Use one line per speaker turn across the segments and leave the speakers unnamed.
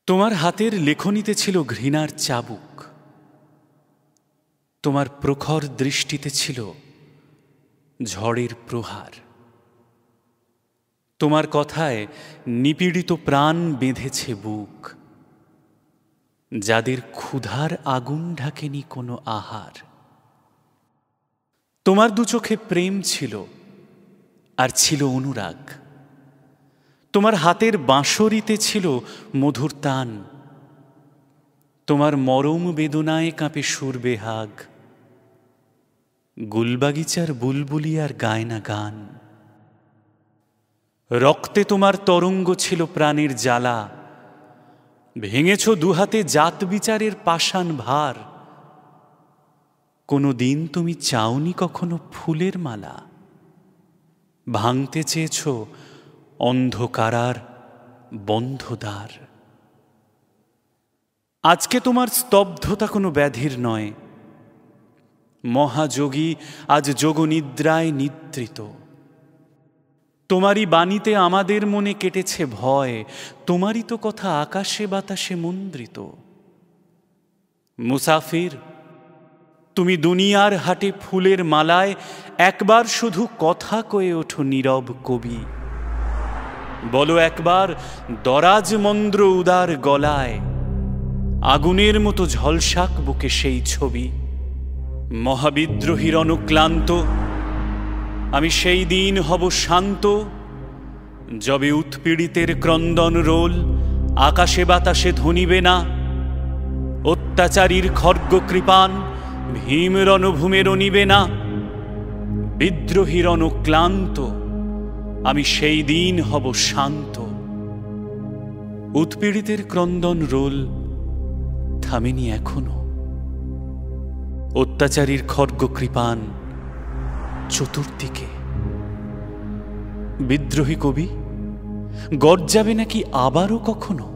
তোমার হাতের লেখনীতে ছিল ঘৃণার চাবুক, তোমার প্রখর দৃষ্টিতে ছিল ঝড়ের প্রহার। তোমার কথায় নিপীড়িত প্রাণ বেঁধেছে বুক, যাদের ক্ষুধার আগুন ঢাকেনি কোনো আহার। তোমার দু চোখে প্রেম ছিল আর ছিল অনুরাগ, তোমার হাতের বাঁশরিতে ছিল মধুর তান, তোমার মরম বেদনায় কাঁপে সুর বেহাগ, গুলবাগিচার বুলবুলি আর গায় না গান। রক্তে তোমার তরঙ্গ ছিল প্রাণের জ্বালা, ভেঙেছ দুহাতে জাত বিচারের পাষাণ ভার। কোনো দিন তুমি চাওনি কখনো ফুলের মালা, ভাঙতে চেয়েছ অন্ধকারার বন্ধ দ্বার। আজকে তোমার স্তব্ধতা কোনো ব্যাধির নয়, মহাযোগী আজ যোগনিদ্রায় নিদ্রিত। তোমারই বাণীতে আমাদের মনে কেটেছে ভয়, তোমারই তো কথা আকাশে বাতাসে মুদ্রিত। মুসাফির, তুমি দুনিয়ার হাটে ফুলের মালায় একবার শুধু কথা কয়ে ওঠো নীরব কবি। বলো একবার দরাজ মন্দ্র উদার গলায়, আগুনের মতো ঝলসাক বুকে সেই ছবি। মহাবিদ্রোহীর অনুক্লান্ত আমি সেই দিন হব শান্ত, যবে উৎপীড়িতের ক্রন্দন রোল আকাশে বাতাসে ধ্বনিবে না। অত্যাচারীর খর্গ কৃপান ভীম রণভূমে রণিবে না। বিদ্রোহীর অনুক্লান্ত আমি সেই দিন হব শান্ত। উৎপীড়িতের ক্রন্দন রোল থামেনি এখনো, অত্যাচারীর খর্গ কৃপান চতুর্দিকে। বিদ্রোহী কবি গর্জাবে নাকি আবারও কখনো?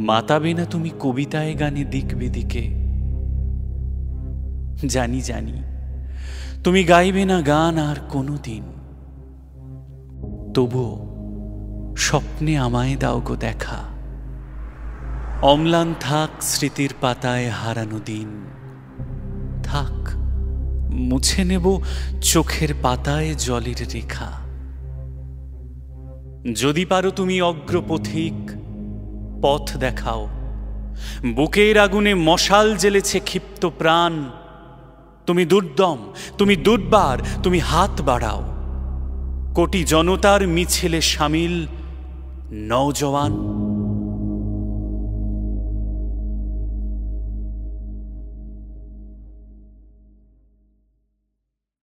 মাতাবে না তুমি কবিতায় গানে দিক বিদিকে? জানি জানি তুমি গাইবে না গান আর কোনো দিন, তবুও স্বপ্নে আমায় দাও গো দেখা। অম্লান থাক স্মৃতির পাতায় হারানো দিন, থাক মুছে নেব চোখের পাতায় জলের রেখা। যদি পারো তুমি অগ্রপথিক পথ দেখাও, বুকের আগুনে মশাল জ্বেলেছে ক্ষিপ্ত প্রাণ। তুমি দুর্দম, তুমি দুর্বার, তুমি হাত বাড়াও। কোটি জনতার মিছিলে সামিল নওজওয়ান।